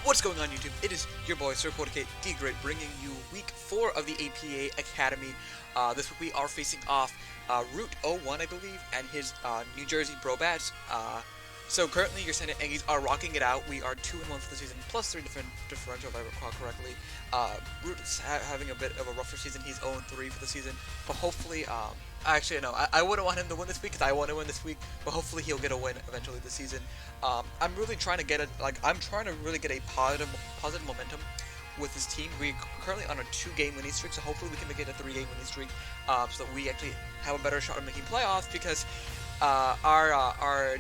What's going on, YouTube? It is your boy Sir K D Great, bringing you week 4 of the APA Academy. This week we are facing off Rewt01, I believe, and his New Jersey Brobats. So currently your San Ant Eggys are rocking it out. We are 2-1 for the season, plus 3 differential if I recall correctly. Rewt is having a bit of a rougher season. He's 0-3 for the season, but hopefully, actually no, I wouldn't want him to win this week because I want to win this week, but hopefully he'll get a win eventually this season. I'm really trying to get I'm trying to really get a positive momentum with this team. We're currently on a 2-game winning streak, so hopefully we can make it a 3-game winning streak, so that we actually have a better shot at making playoffs. Because our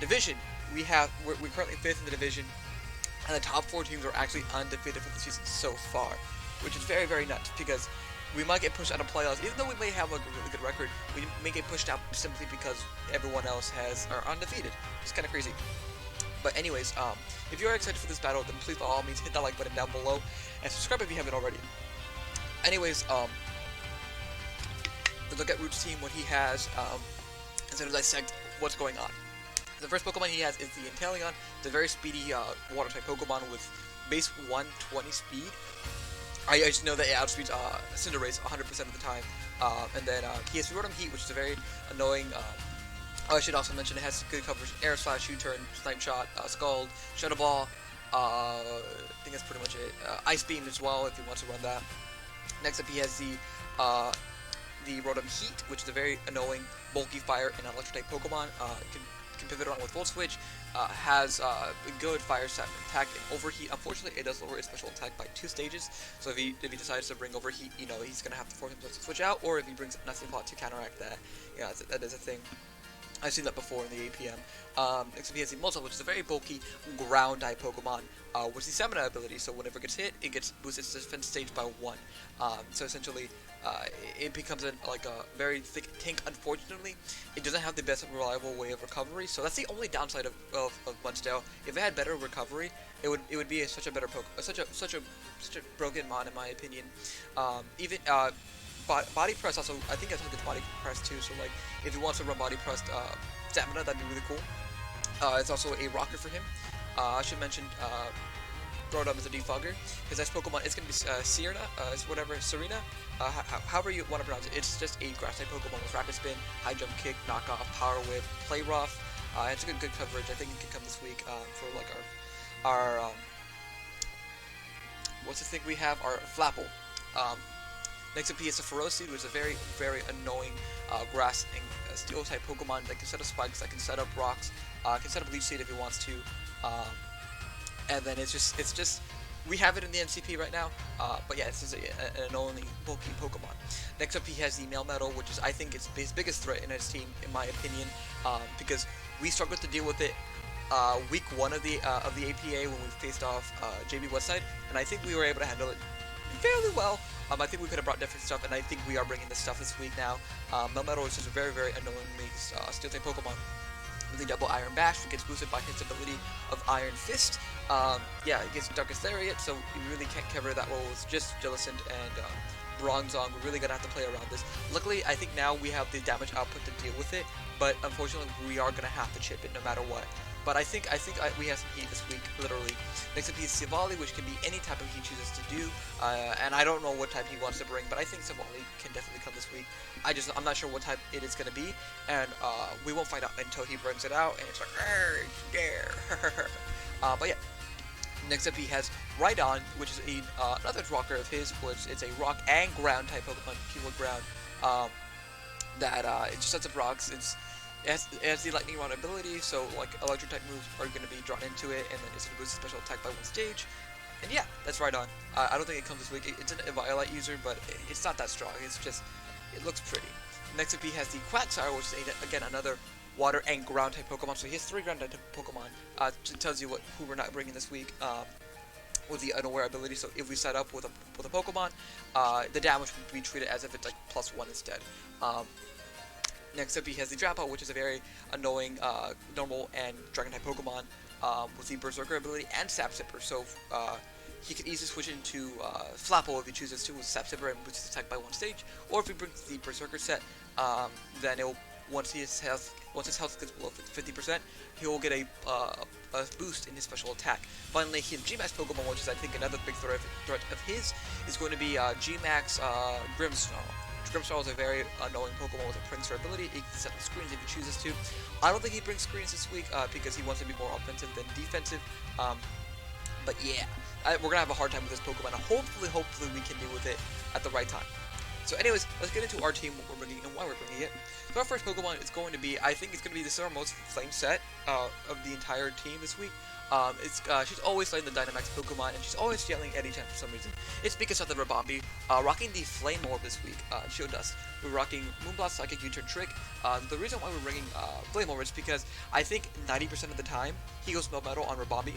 division, we're currently 5th in the division, and the top 4 teams are actually undefeated for the season so far, which is very, very nuts. Because we might get pushed out of playoffs, even though we may have like a really good record. We may get pushed out simply because everyone else are undefeated. It's kind of crazy. But anyways, if you are excited for this battle, then please by all means hit that like button down below and subscribe if you haven't already. Anyways, to look at Rewt's team, what he has, and so to dissect what's going on. The first Pokemon he has is the Inteleon, the very speedy water type Pokemon with base 120 speed. I just know that it outspeeds CINDERACE 100% of the time. And then he has Rotom Heat, which is a very annoying. I should also mention it has good coverage: Air Slash, U-Turn, Snipe Shot, Scald, Shadow Ball. I think that's pretty much it. Ice Beam as well if he wants to run that. Next up, he has the Rotom Heat, which is a very annoying, bulky fire and electric type Pokemon. Can pivot on with Volt Switch. Has good fire set attack and Overheat. Unfortunately, it does lower its special attack by 2 stages. So if he decides to bring Overheat, you know, he's gonna have to force himself to switch out. Or if he brings Nothing Pot to counteract that, yeah, that is a thing. I've seen that before in the APM. Next up, he has the Molten, which is a very bulky ground type Pokemon with the Stamina ability. So whenever it gets hit, it gets boosted its defense stage by 1. So essentially, it becomes a very thick tank. Unfortunately, it doesn't have the best reliable way of recovery. So that's the only downside of Mudsdale. If it had better recovery, it would be such a better such a broken mod in my opinion. Even Body Press also, I think it has good Body Press too, so like, if he wants to run Body Pressed Stamina, that'd be really cool. It's also a rocker for him. I should mention, Rotom is a defogger. His next Pokemon is going to be Serena, however you want to pronounce it. It's just a grass type Pokemon with Rapid Spin, High Jump Kick, Knockoff, Power Whip, Play Rough. It's a good coverage. I think it can come this week for like our what's the thing we have? Our Flapple. Next up, he has a Ferocity, which is a very, very annoying grass and steel type Pokemon that can set up spikes, that can set up rocks, can set up Leech Seed if he wants to, and then it's just we have it in the NCP right now, but yeah, this is an annoying bulky Pokemon. Next up, he has the Melmetal, which is I think his biggest threat in his team, in my opinion, because we struggled to deal with it week 1 of the APA when we faced off JB Westside, and I think we were able to handle it fairly well. I think we could have brought different stuff, and I think we are bringing this stuff this week now. Melmetal is just a very, very annoyingly steel type Pokemon with a double Iron Bash, which gets boosted by his ability of Iron Fist. Yeah, it gets Darkest Lariat, so you really can't cover that well with just Jellicent and Bronzong. We're really gonna have to play around this. Luckily, I think now we have the damage output to deal with it, but unfortunately, we are gonna have to chip it no matter what. But I think we have some heat this week, literally. Next up, he is Sivali, which can be any type of he chooses to do. And I don't know what type he wants to bring, but I think Sivali can definitely come this week. I'm not sure what type it is going to be, and we won't find out until he brings it out, and it's like, it's there. But yeah. Next up, he has Rhydon, which is another rocker of his, which is a rock and ground type Pokemon, keyword ground, it just sets up rocks. It has the Lightning Rod ability, so like electric type moves are going to be drawn into it, and then it's going to boost special attack by 1 stage. And yeah, that's Rhydon. I don't think it comes this week. It's a Violet user, but it's not that strong. It's just, it looks pretty. Next up, he has the Quagsire, which is again another water and ground type Pokemon. So he has 3 ground type Pokemon. It tells you who we're not bringing this week. With the unaware ability, so if we set up with a Pokemon, the damage would be treated as if it's like +1 instead. Next up, he has the Dropout, which is a very annoying normal and dragon type Pokemon with the Berserker ability and Sap Sipper. So he can easily switch into Flapple if he chooses to with Sap Sipper and boost his attack by 1 stage. Or if he brings the Berserker set, then once he has Once his health gets below 50%, he will get a boost in his special attack. Finally, his G-Max Pokemon, which is I think another big threat of his, is going to be G-Max Grimmsnarl. Grimmsnarl is a very annoying Pokemon with a Prancer ability. He can set up screens if he chooses to. I don't think he brings screens this week because he wants to be more offensive than defensive. But yeah, we're going to have a hard time with this Pokemon. Hopefully we can deal with it at the right time. So anyways, let's get into our team, what we're bringing and why we're bringing it. So our first Pokemon is going to be, I think it's going to be, this is our most flame set of the entire team this week. She's always playing the Dynamax Pokemon, and she's always yelling at each other for some reason. It's because of the RIBOMBEE. Rocking the Flame Orb this week, Shield Dust. We're rocking Moonblast, Psychic, U-Turn, Trick. The reason why we're bringing Flame Orb is because I think 90% of the time he goes Melt Metal on RIBOMBEE,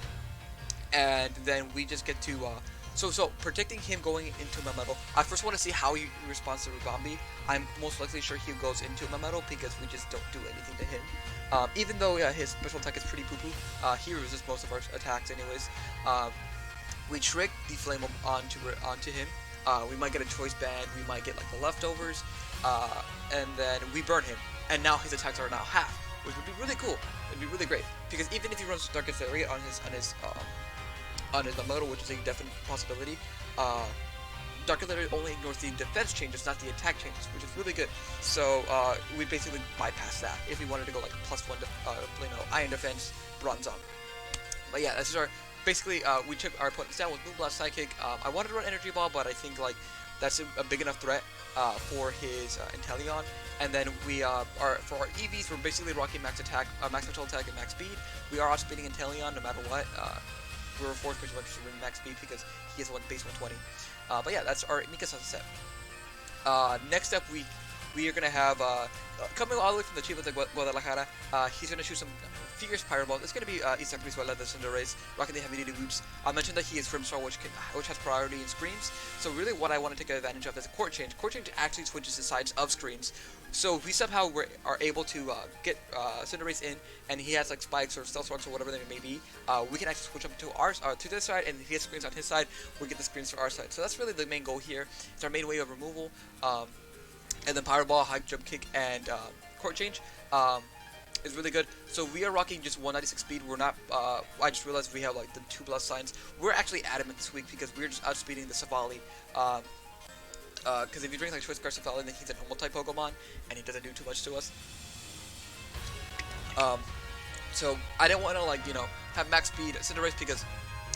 and then we just get to So predicting him going into Metal, I first want to see how he responds to RIBOMBEE. I'm most likely sure he goes into Metal because we just don't do anything to him. Even though his special attack is pretty poo-poo, he resists most of our attacks anyways. We trick the Flame onto him. We might get a Choice Band, we might get like the leftovers, and then we burn him. And now his attacks are now half, which would be really cool. It'd be really great because even if he runs Darkest Area on his Metal, which is a definite possibility, Darkest Area only ignores the defense changes, not the attack changes, which is really good. So we basically bypass that if we wanted to go like +1 to Iron Defense, Bronze on. But yeah, this is our basically we took our opponents down with Moonblast, Psychic. I wanted to run Energy Ball, but I think like that's a big enough threat for his Inteleon. And then we for our EVs, we're basically rocking max attack, max special attack, and max speed. We are outspeeding Inteleon no matter what. We were forced pretty much to bring max speed because he has base 120. But yeah, that's our MIKASA set. Next up, we are gonna have coming all the way from the Chiva de Guadalajara. He's gonna shoot some fierce Pyro Balls. It's gonna be Isaac Brizuela, the CINDERACE, rocking the heavy duty boots. I mentioned that he is Grimmsnarl, which has priority in screens. So really, what I want to take advantage of is a court change. Court change actually switches the sides of screens. So if we somehow are able to get CINDERACE in, and he has like spikes or stealth rocks or whatever that it may be, we can actually switch up to this side, and if he has screens on his side, we get the screens for our side. So that's really the main goal here. It's our main way of removal. And then Pyro Ball, High Jump Kick, and Court Change is really good. So we are rocking just 196 speed. We're not. I just realized we have like the 2+ signs. We're actually adamant this week because we're just outspeeding the Savali. Because if you drink like Choice Scarf Savali, then he's a normal type Pokemon, and he doesn't do too much to us. So I didn't want to have max speed CINDERACE because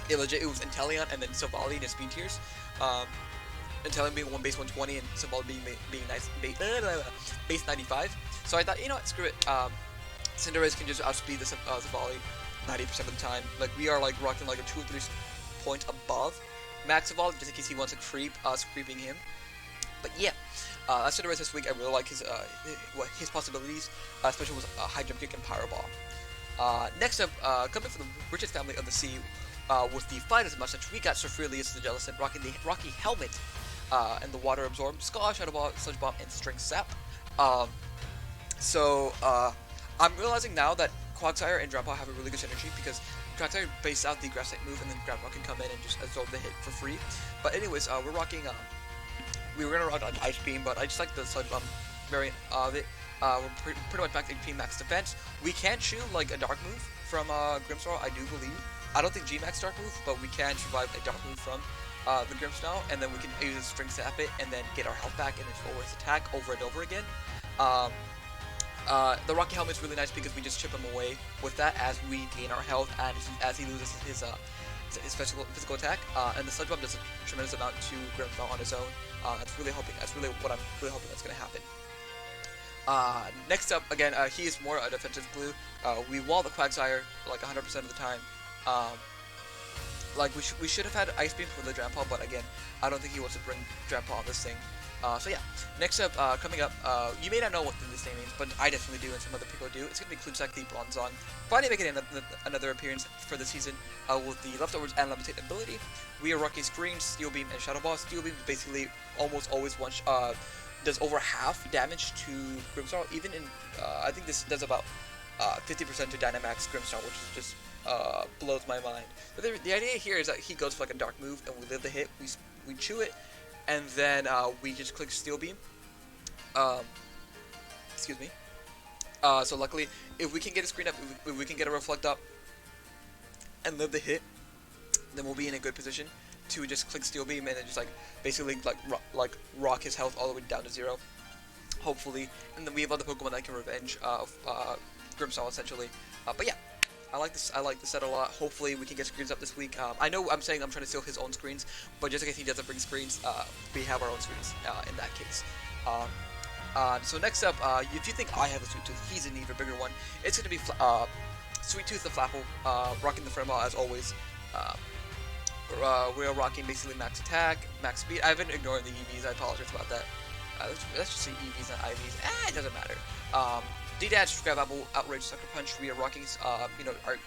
it was Inteleon and then Savali in his speed tiers. Inteleon being base 120 and Savali being nice base 95. So I thought, you know what, screw it. CINDERACE can just outspeed the Savali 90% of the time. Like we are like rocking like a 2 or 3 points above max Savali just in case he wants to creep us creeping him. But yeah, that's CINDERACE this week. I really like his possibilities, especially with High Jump Kick and Pyro Ball. Next up, coming from the richest family of the sea, with the finest mustache, we got Surfilius the Jellicent, rocking the Rocky Helmet and the Water Absorb, Skull, Shadow Ball, Sludge Bomb, and Strength Sap. I'm realizing now that Quagsire and Grandpa have a really good synergy because Quagsire bases out the Grass type move, and then Grandpa can come in and just absorb the hit for free. But anyways, we're rocking. We were gonna rock on Ice Beam, but I just like the Sludge Bomb variant of it. We're pretty much max HP, max defense. We can shoot like a Dark move from Grimmsnarl, I do believe. I don't think G-Max Dark move, but we can survive a Dark move from the Grimmsnarl, and then we can use a String Sap it, and then get our health back and just lower his attack over and over again. The Rocky Helmet is really nice because we just chip him away with that as we gain our health and as he loses his physical attack. And the Sludge Bomb does a tremendous amount to Grimmsnarl on his own. That's really what I'm really hoping that's gonna happen. Next up, again, he is more a defensive glue. We wall the Quagsire like 100% of the time. Like we should have had Ice Beam for the Grandpa, but again, I don't think he wants to bring Grandpa on this thing. So yeah, next up, coming up, you may not know what this name means, but I definitely do, and some other people do. It's gonna be Clutsack the Bronzong, finally making another appearance for the season with the Leftovers and Levitate ability. We are rocking Scream, Steel Beam, and Shadow Ball. Steel Beam basically almost always does over half damage to Grimmsnarl. Even in, I think this does about 50% to Dynamax Grimmsnarl, which is just blows my mind. But the idea here is that he goes for like a Dark move, and we live the hit. We chew it, and then we just click Steel Beam. Excuse me. So luckily, if we can get a screen up, if we can get a reflect up, and live the hit, then we'll be in a good position to just click Steel Beam and then just like basically like rock his health all the way down to 0. Hopefully, and then we have other Pokemon that can revenge Grimmsnarl essentially. But yeah, I like this. I like the set a lot. Hopefully, we can get screens up this week. I know I'm saying I'm trying to steal his own screens, but just in case he doesn't bring screens, we have our own screens in that case. So next up, if you think I have a Sweet Tooth, he's in need of a bigger one. It's going to be Sweet Tooth the FLAPPLE, rocking the Fremont as always. We're rocking basically max attack, max speed. I've been ignoring the EVs. I apologize about that. Let's just say EVs, not IVs. It doesn't matter. D-Dash, Grab Apple, Outrage, Sucker Punch. We are rocking, our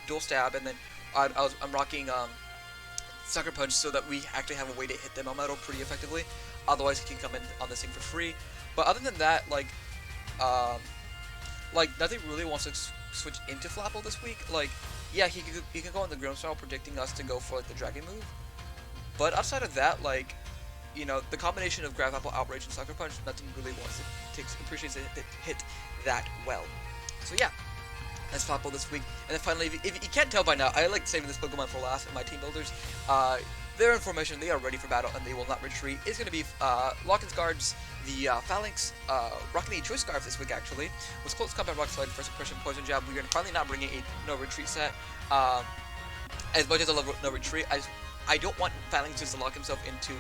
dual stab, and then I'm rocking Sucker Punch so that we actually have a way to hit the Melmetal pretty effectively. Otherwise, he can come in on this thing for free. But other than that, like nothing really wants to switch into FLAPPLE this week. Like, yeah, he can go on the Grimmsnarl, predicting us to go for like the Dragon move. But outside of that, like, you know, the combination of Grab Apple, Outrage, and Sucker Punch, nothing really wants to appreciates it hit that well. So yeah, that's FLAPPLE this week. And then finally, if you can't tell by now, I like saving this Pokemon for last in my team builders. They're in formation, they are ready for battle, and they will not retreat. It's going to be Lock-ins Guards, the Phalanx, rocking the Choice Scarf this week actually. With Close Combat, Rock Slide, First Impression, Poison Jab, we are finally not bringing a no retreat set. As much as I love no retreat, I don't want Phalanx just to lock himself into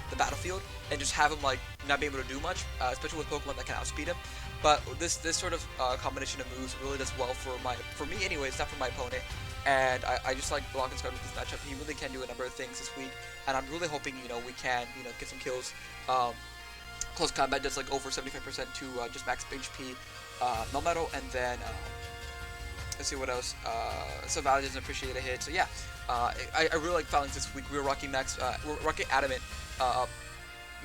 the battlefield and just have him like not be able to do much, especially with Pokemon that can outspeed him. But this sort of combination of moves really does well for me anyways, not for my opponent. And I just like Lock-ins Guard with this matchup. He really can do a number of things this week, and I'm really hoping we can get some kills. Close combat does like over 75% to just max HP, Melmetal, and then let's see what else. Savage doesn't appreciate a hit, so yeah. I really like Phalanx this week. We're rocking we're rocking Adamant,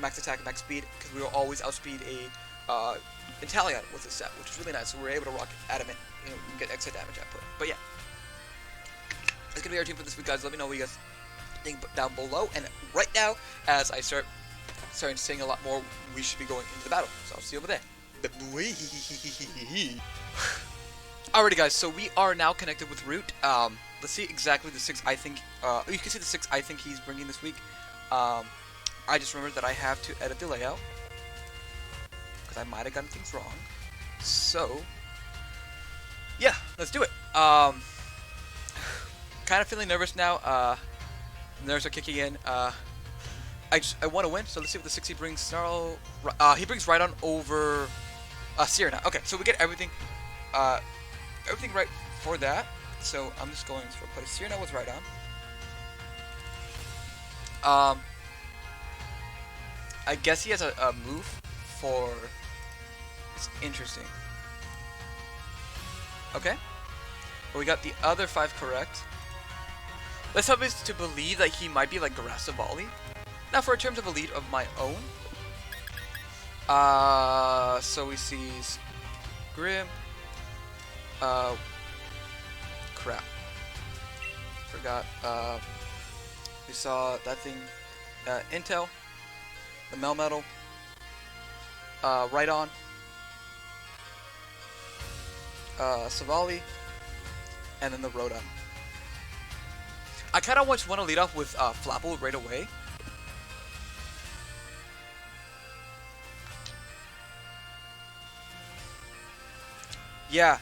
max attack, max speed, because we will always outspeed a Inteleon with this set, which is really nice. So we're able to rock Adamant, and get extra damage output. But yeah, that's gonna be our team for this week, guys. Let me know what you guys think down below. And right now, as I starting to sing a lot more, we should be going into the battle. So I'll see you over there. Alrighty, guys. So we are now connected with Rewt. Let's see exactly the 6 I think. You can see the 6 I think he's bringing this week. I just remembered that I have to edit the layout because I might have gotten things wrong. So yeah, let's do it. Kind of feeling nervous now. Nerves are kicking in. I want to win, so let's see what the 6 he brings. Snarl. He brings Rhydon over Sierra. Okay, so we get everything right for that. So I'm just going to replace Sierra with Rhydon. I guess he has a move for. It's interesting. Okay, well, we got the other 5 correct. Let's have us to believe that he might be like Garasavali. Now, for terms of a lead of my own, so we see Grim. Crap. Forgot. We saw that thing. Intel. The Melmetal. Rhydon. Savali. And then the Rotom. I kind of want to lead off with FLAPPLE right away. Yeah.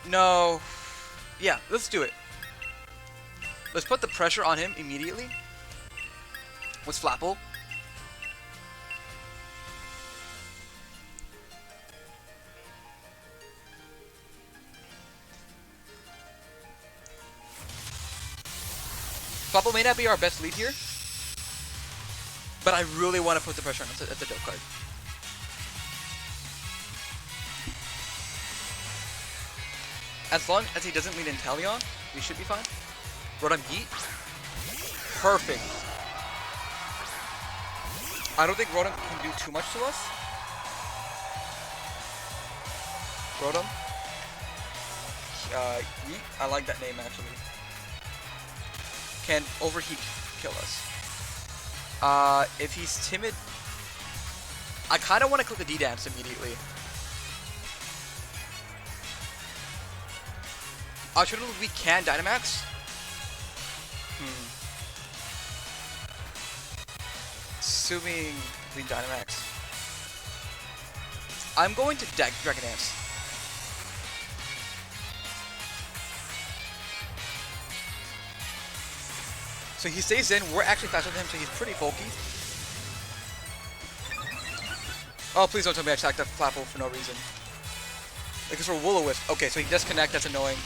No. Yeah, let's do it. Let's put the pressure on him immediately with FLAPPLE. FLAPPLE may not be our best lead here, but I really want to put the pressure on him at the dope card. As long as he doesn't lead Inteleon, we should be fine. Rotom Yeet. Perfect. I don't think Rotom can do too much to us. Rotom. Yeet. I like that name actually. Can overheat kill us. If he's timid, I kind of want to click the D-Dance immediately. Alternatively, we can Dynamax. Assuming we Dynamax. I'm going to Dragon Dance. So he stays in. We're actually faster than him, so he's pretty bulky. Oh, please don't tell me I attacked that FLAPPLE for no reason. Because we're Will-O-Wisp. Okay, so he does connect. That's annoying.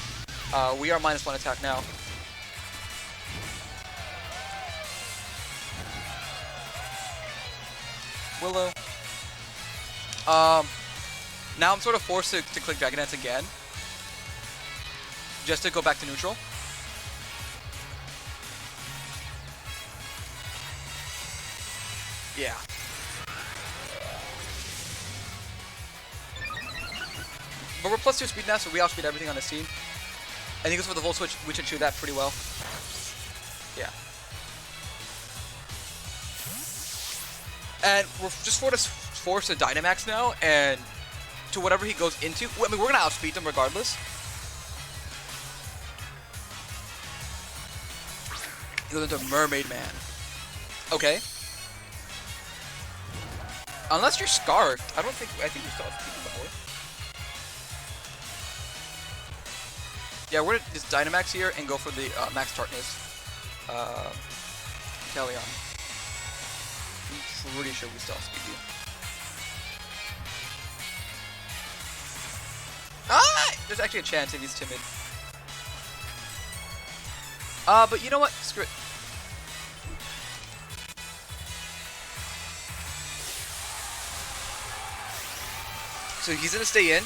We are -1 attack now. Willow. Now I'm sort of forced to click Dragon Dance again. Just to go back to neutral. Yeah. But we're +2 speed now, so we outspeed everything on the scene. And he goes for the Volt Switch, we should chew that pretty well. Yeah. And we're just forced to Dynamax now, and to whatever he goes into. I mean, we're going to outspeed him regardless. He goes into Mermaid Man. Okay. Unless you're Scarfed. I think you still outspeed him before. Yeah, we're going to just Dynamax here and go for the Max Tartness. Kellyon. I'm pretty sure we still outspeed you. Ah! There's actually a chance if he's timid. But you know what? Screw it. So he's gonna stay in.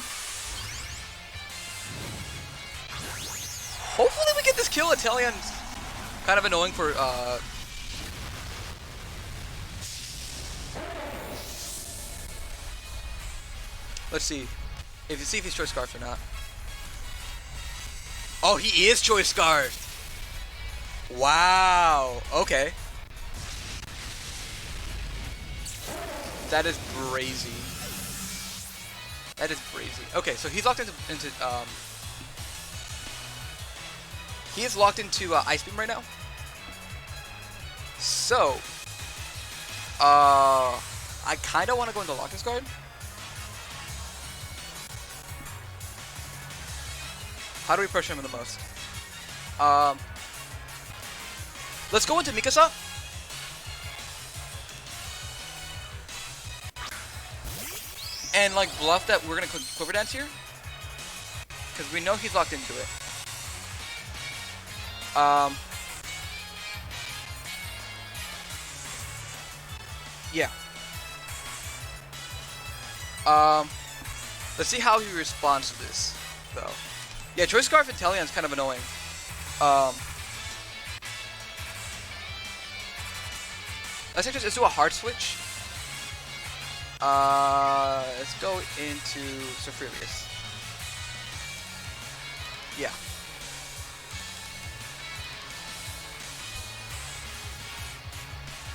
Hopefully we get this kill. Italian's kind of annoying for let's see. If he's Choice Scarfed or not. Oh, he is Choice Scarfed! Wow! Okay. That is brazy. That is brazy. Okay, so he's locked into he is locked into Ice Beam right now. So I kinda wanna go into Locust Guard. How do we pressure him the most? Let's go into MIKASA. And like bluff that we're gonna click Quiver Dance here. Because we know he's locked into it. Yeah. Let's see how he responds to this, though. Yeah, Choice Scarf and Italian's kind of annoying. Let's do a hard switch. Let's go into Surfurious. Yeah.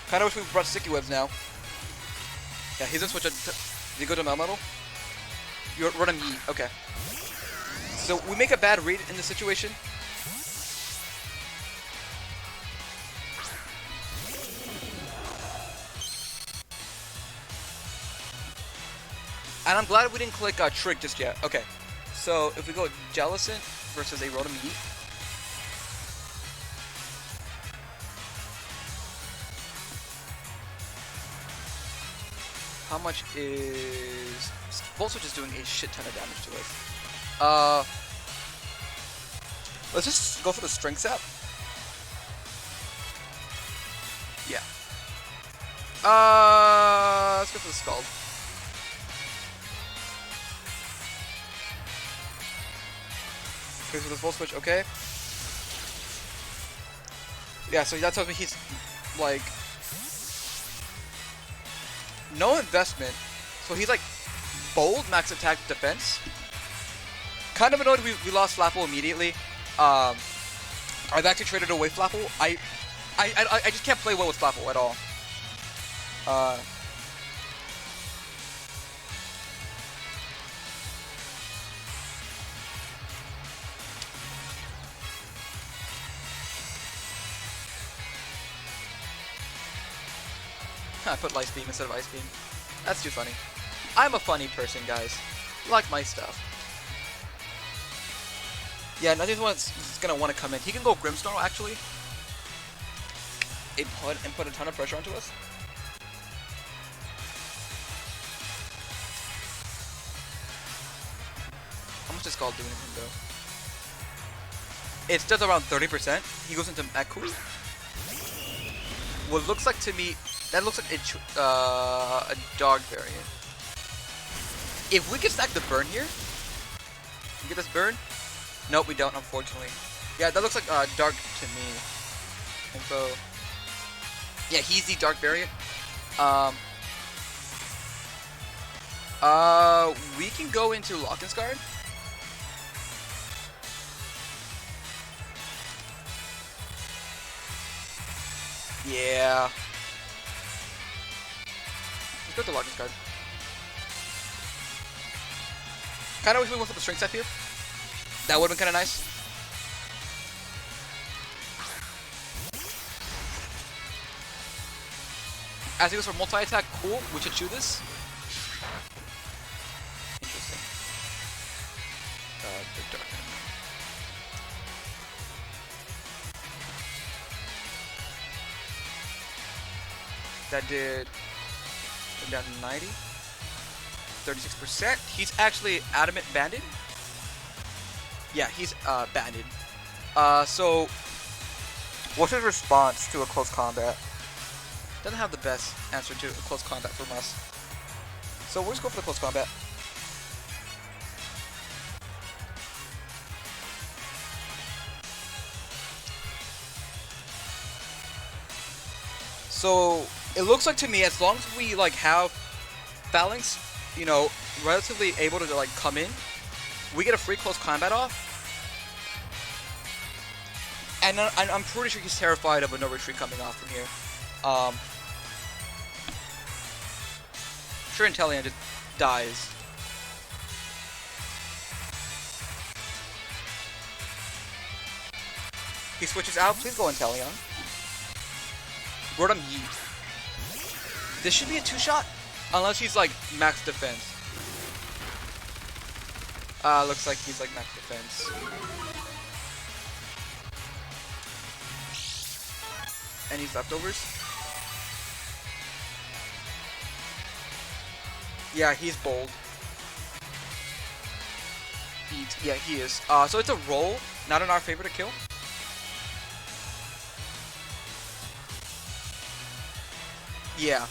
Kinda wish we brought Sticky Webs now. Yeah, he's gonna switch it. Did he go to Melmetal? You're running Yeet, okay. So we make a bad read in this situation. And I'm glad we didn't click Trick just yet. Okay, so if we go Jellicent versus a Rotom Yeet. How much is... Volt Switch is doing a shit ton of damage to us. Let's just go for the Strength Sap. Yeah. Let's go for the Scald. Okay, so the Volt Switch, okay. Yeah, so that tells me he's, like... no investment. So he's like bold, max attack, defense. Kind of annoyed we lost FLAPPLE immediately. I've actually traded away FLAPPLE. I just can't play well with FLAPPLE at all. I put Light Beam instead of Ice Beam. That's too funny. I'm a funny person, guys. Like my stuff. Yeah, another one's gonna want to come in. He can go Grimmsnarl actually. And put a ton of pressure onto us. How much is Scald doing him though? It does around 30%. He goes into Eku. What looks like to me, that looks like a dog variant. If we can stack the burn here, we get this burn. Nope, we don't, unfortunately. Yeah, that looks like dark to me. And so, yeah, he's the dark variant. We can go into Lock-in's Guard. Yeah. Let's go to Lock-in's Guard. Kinda wish we went for the Strength Step here. That would've been kinda nice. As he goes for multi-attack, cool. We should chew this. Interesting. The dark. That did down to 90. 36%. He's actually adamant banded. Yeah, he's banded. So what's his response to a close combat? Doesn't have the best answer to a close combat from us. So we'll just go for the close combat. So it looks like to me, as long as we like have Phalanx, you know, relatively able to like come in, we get a free close combat off. And I'm pretty sure he's terrified of a no retreat coming off from here. Sure, Inteleon just dies. He switches out. Please go Inteleon. Rotom Yeet. This should be a 2-shot, unless he's like max defense. Looks like he's like max defense. Any leftovers? Yeah, he's bold. Yeah, he is. So it's a roll, not in our favor to kill. Yeah.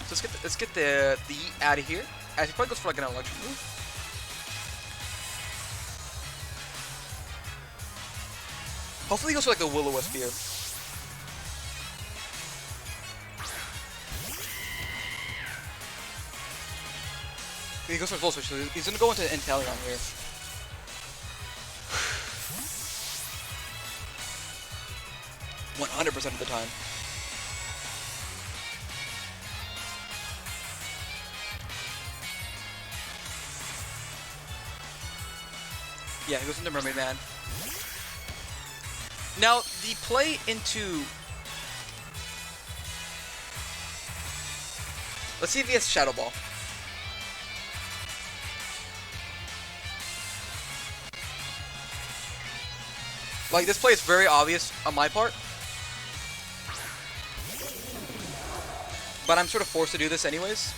So let's get the Yeet out of here. As he probably goes for like an electric move. Hopefully he goes for like a Will-O-Wisp here. He goes for Volt Switch, so he's gonna go into Inteleon here. "100% of the time." Yeah, he goes into Mermaid Man. Now, the play into... Let's see if he has Shadow Ball. Like, this play is very obvious on my part. But I'm sort of forced to do this anyways.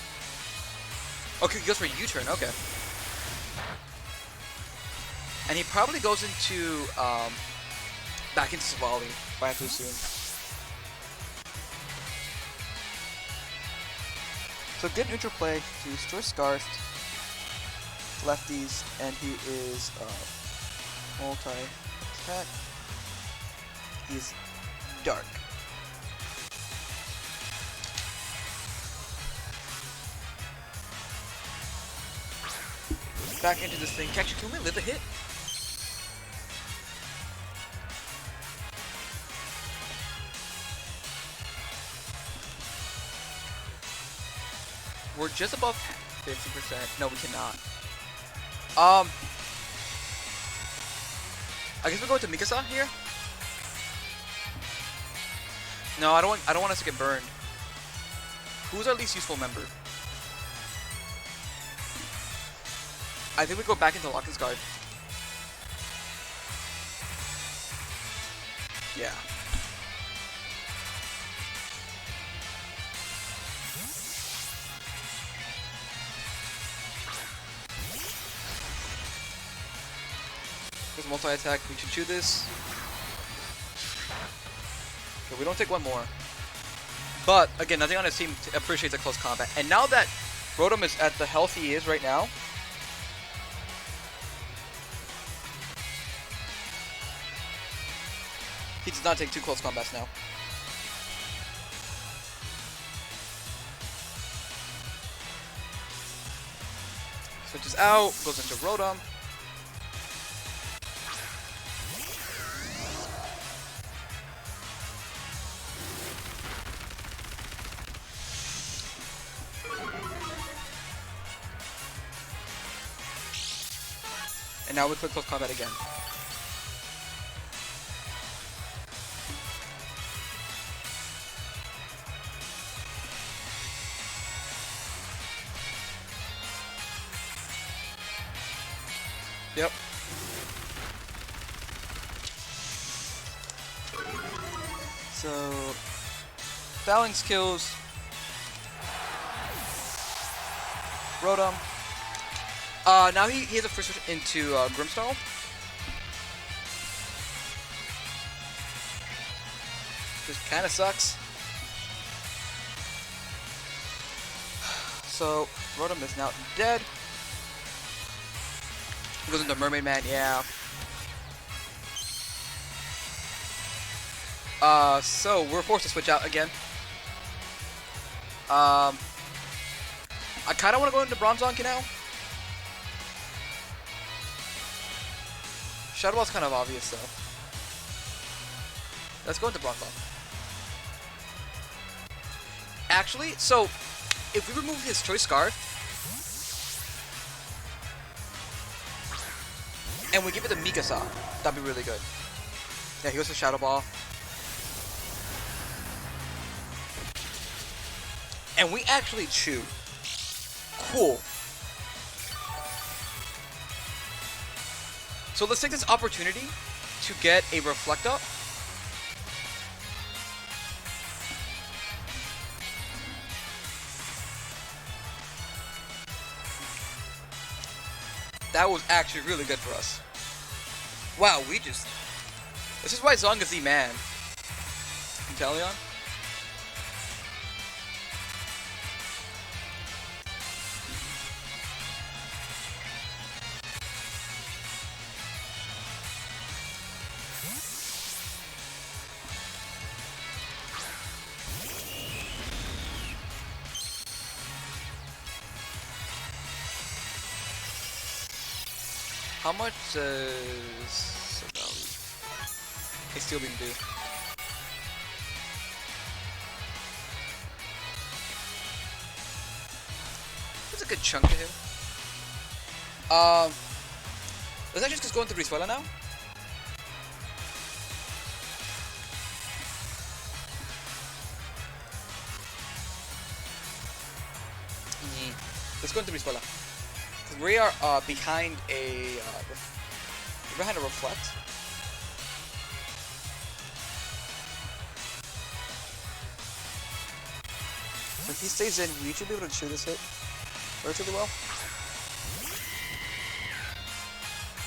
Okay, he goes for U-turn, okay. And he probably goes into, back into Savali, if I have to assume. So good neutral play to destroy Scarf, lefties, and he is, multi-attack. He's dark. Back into this thing. Actually, can we live a hit? We're just above 50%. No, we cannot. I guess we'll go to MIKASA here. No, I don't want us to get burned. Who's our least useful member? I think we go back into Locken's guard. Yeah. There's multi-attack. We should chew this. Okay, we don't take one more. But, again, nothing on his team appreciates a close combat. And now that Rotom is at the health he is right now, he does not take 2 close combats now. Switches out, goes into Rotom. And now we click close combat again. Yep. So, FALINKS kills Rotom. Now he has a first switch into Grimmsnarl. Which kind of sucks. So, Rotom is now dead. He goes into Mermaid Man, yeah. So we're forced to switch out again. I kind of want to go into Bronzonk now. Shadow Ball's kind of obvious though. Let's go into Bronzonk. Actually, so if we remove his Choice Scarf and we give it to MIKASA, that'd be really good. Yeah, he goes to Shadow Ball. And we actually chew. Cool. So let's take this opportunity to get a Reflect Up. That was actually really good for us. Wow, we just... This is why Zong is the man. Inteleon? How much does a Steel Beam do? That's a good chunk to him. Let's actually just go into Brizuela now. Let's go into Brizuela. We are behind a Reflect. So if he stays in, we should be able to chew this hit relatively well.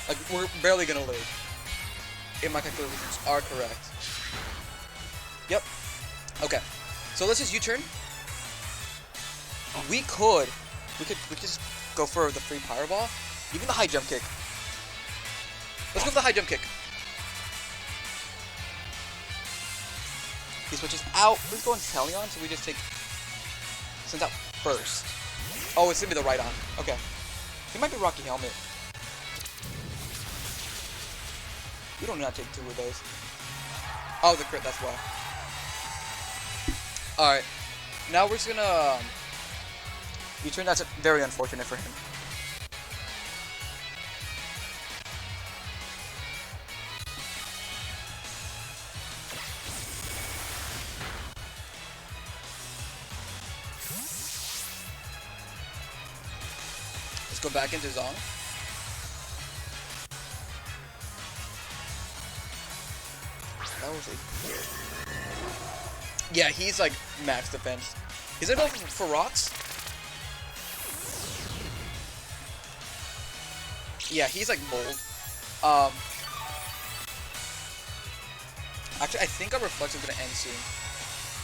Like, we're barely gonna live. If my calculations are correct. Yep. Okay. So let's just U-turn. We could just go for the free Pyro Ball. Even the high jump kick. Let's go for the high jump kick. He switches out. Let's go Inteleon, so we just take Sends out first. Oh, it's gonna be the right on. Okay. He might be Rocky Helmet. We don't not take 2 of those. Oh, the crit, that's why. Alright. Now we're just gonna U-turn. That's very unfortunate for him. Let's go back into Zong. That was a... Yeah, he's like max defense. He's gonna go for rocks. Yeah, he's like mold. Actually, I think our reflect is gonna end soon.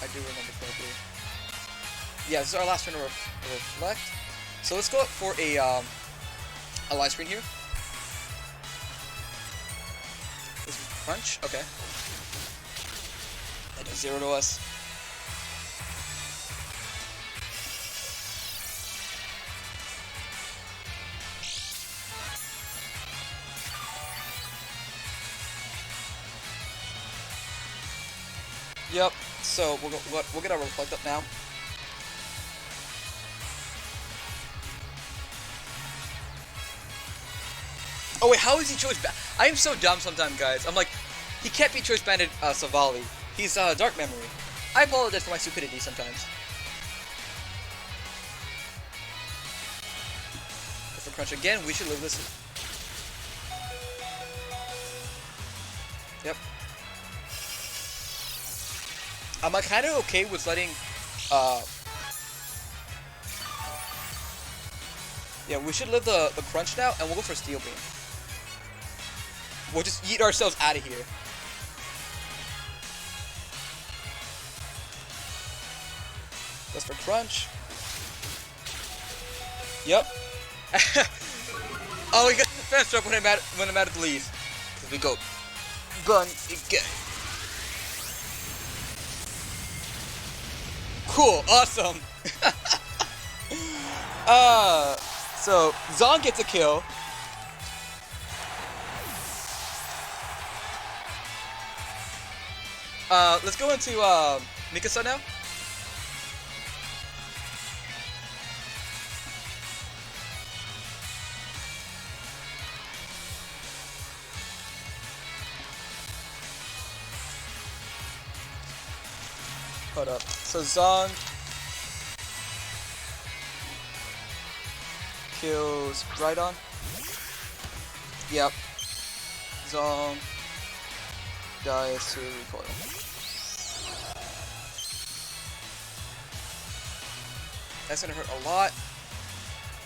I do remember correctly. Yeah, this is our last turn of reflect. So let's go for a live screen here. This is crunch. Okay. That does 0 to us. Yep. So we'll get our reflect up now. Oh wait, how is he choice banned? I am so dumb sometimes, guys. I'm like, he can't be choice banned Savali. He's dark memory. I apologize for my stupidity sometimes. Go for crunch again. We should live this. Yep. I'm like kind of okay with letting. Yeah, we should live the crunch now, and we'll go for steel beam. We'll just eat ourselves out of here. That's for crunch. Yep. Oh, we got the defense up when I'm out of the lead. Here we go. Gun again. Cool. Awesome. So Zong gets a kill. Let's go into MIKASA now. Hold up. So Zong kills Rydon. Yep. Zong dies to recoil. That's gonna hurt a lot.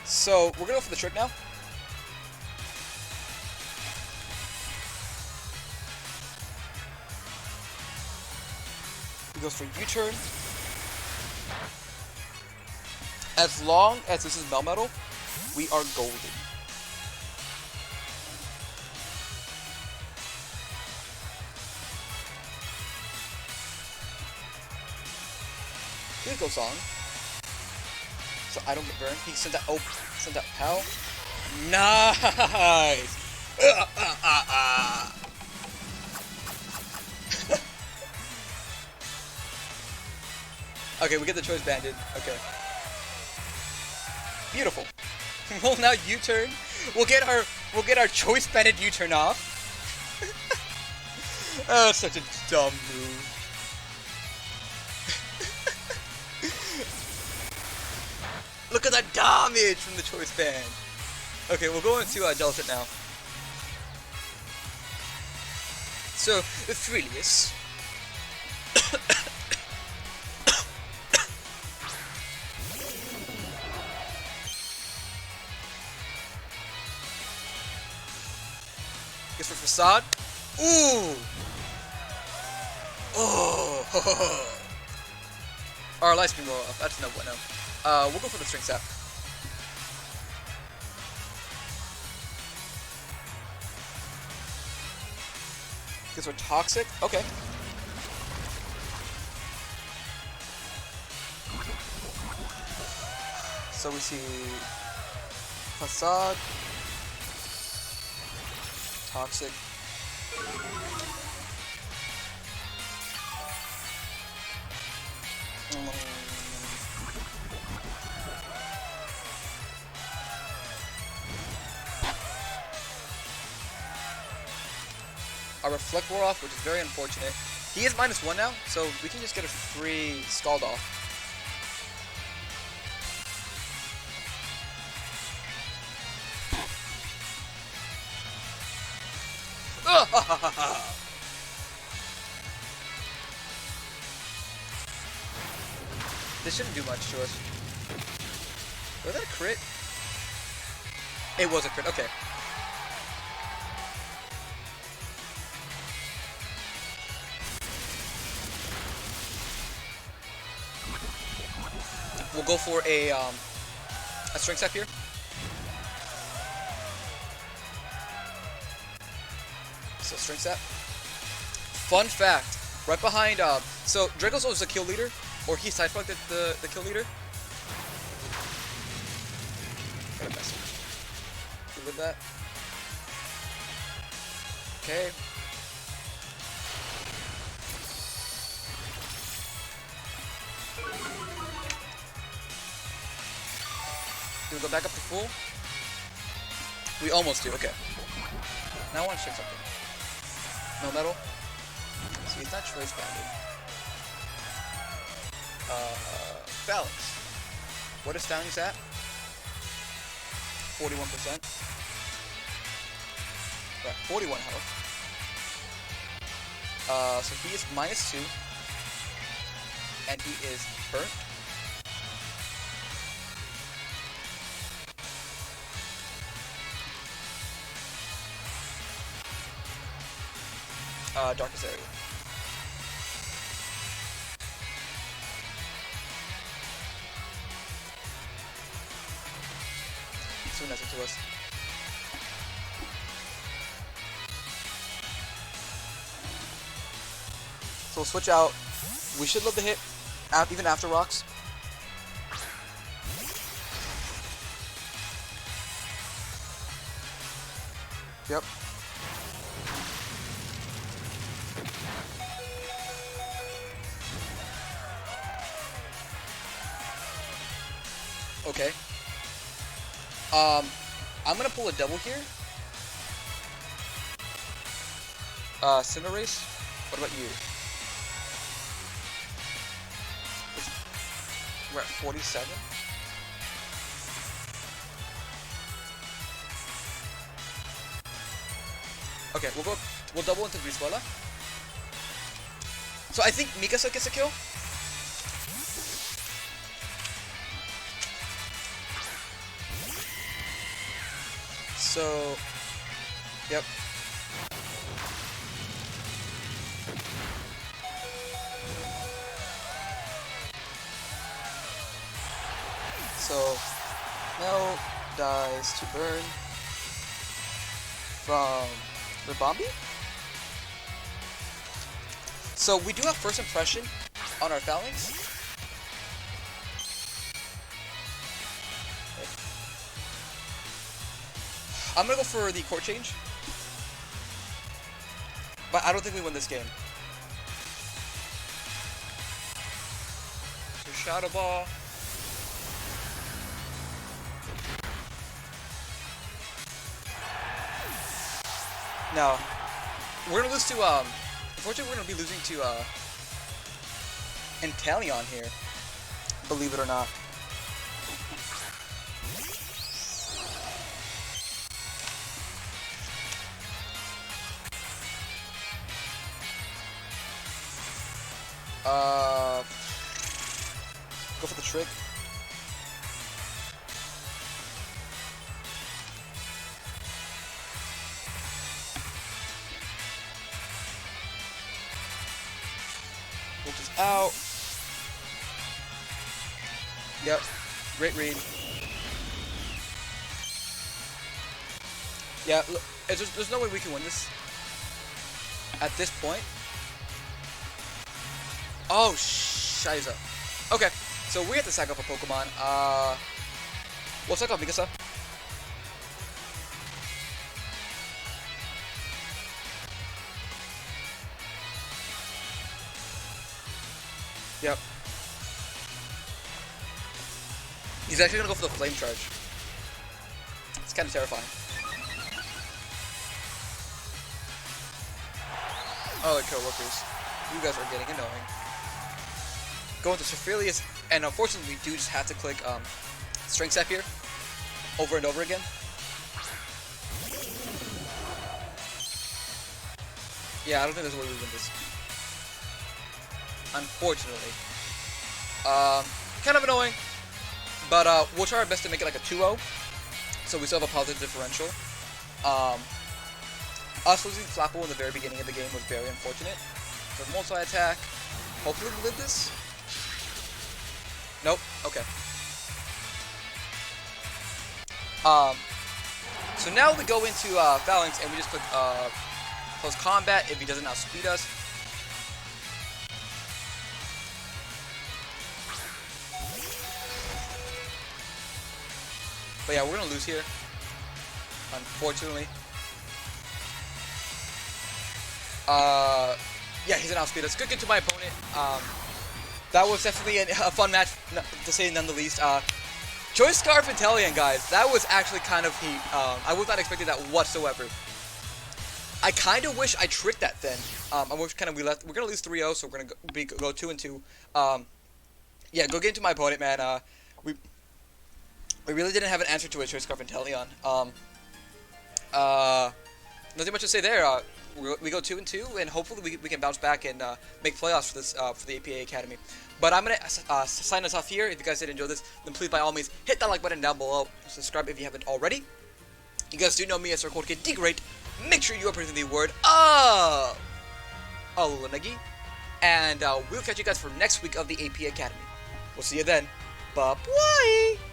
So we're gonna go for the trick now. He goes for U-turn. As long as this is Melmetal, we are golden. Here goes on. So I don't get burned. He sent that. Oh, sent that pow. Nice. Okay, we get the choice banded. Okay. Beautiful. Well, now U-turn. We'll get our choice banded U-turn off. Oh, such a dumb move. Look at that damage from the choice band. Okay, we'll go into JELLICENT now. So, Aphelios. Guess for Facade. Ooh! Oh! Our light screen roll off. That's no bueno. We'll go for the string sap. Guess we're toxic. Okay. So we see Facade, toxic. Our reflect wore off, which is very unfortunate. He is -1 now, so we can just get a free Scald off. This shouldn't do much to us. Was that a crit? It was a crit, okay. We'll go for a strength step here. So strength step. Fun fact, right behind, so Draco's always the kill leader, or he side-fucked the kill leader. Got a message. You live that? Okay. Do we go back up to full? We almost do, okay. Now I want to check something. No metal? See, it's not choice banded. Phalanx. What is Downey's at? 41%. Got 41 health. So he is -2. And he is burnt. Darkest area. So nice to us. So we'll switch out. We should love the hit, even after rocks. Yep. Okay. I'm gonna pull a double here. CINDERACE. What about you? We're at 47. Okay, we'll double into Griswella. So I think MIKASA gets a kill. So, yep. So, Mel dies to burn from RIBOMBEE. So we do have first impression on our Phalinks. I'm gonna go for the court change, but I don't think we win this game. So Shadow Ball. Now, we're gonna lose to unfortunately we're gonna be losing to Inteleon here, believe it or not. Go for the trick. Which is out. Yep. Great read. Yeah, look, there's no way we can win this at this point. Oh, Shiza. Okay, so we have to sack up a Pokemon. We'll sack up MIKASA. Yep. He's actually gonna go for the Flame Charge. It's kind of terrifying. Oh, the Kill Workers. You guys are getting annoying. Go into Sophilius, and unfortunately, we do just have to click Strength Step here over and over again. Yeah, I don't think there's a way we win this. Unfortunately. Kind of annoying. But we'll try our best to make it like a 2-0. So we still have a positive differential. Us losing FLAPPLE in the very beginning of the game was very unfortunate. So multi-attack. Hopefully we live this. Nope. Okay. So now we go into FALINKS and we just click close combat if he doesn't outspeed us. But yeah, we're gonna lose here, unfortunately. Yeah, he's an outspeed us. Good get to my opponent. That was definitely a fun match, to say none the least. Choice Scarf Inteleon, guys. That was actually kind of heat. I was not expecting that whatsoever. I kind of wish I tricked that then. I wish kind of we left. We're gonna lose 3-0, so we're gonna go 2-2. Yeah, go get into my opponent, man. We really didn't have an answer to a Choice Scarf Inteleon. Nothing much to say there. We go 2-2, and hopefully we can bounce back and make playoffs for this for the APA Academy. But I'm gonna sign us off here. If you guys did enjoy this, then please by all means hit that like button down below. Subscribe if you haven't already. You guys do know me as Jorge the Great. Make sure you are pronouncing the word Alunagi, and we'll catch you guys for next week of the AP Academy. We'll see you then. Bye bye.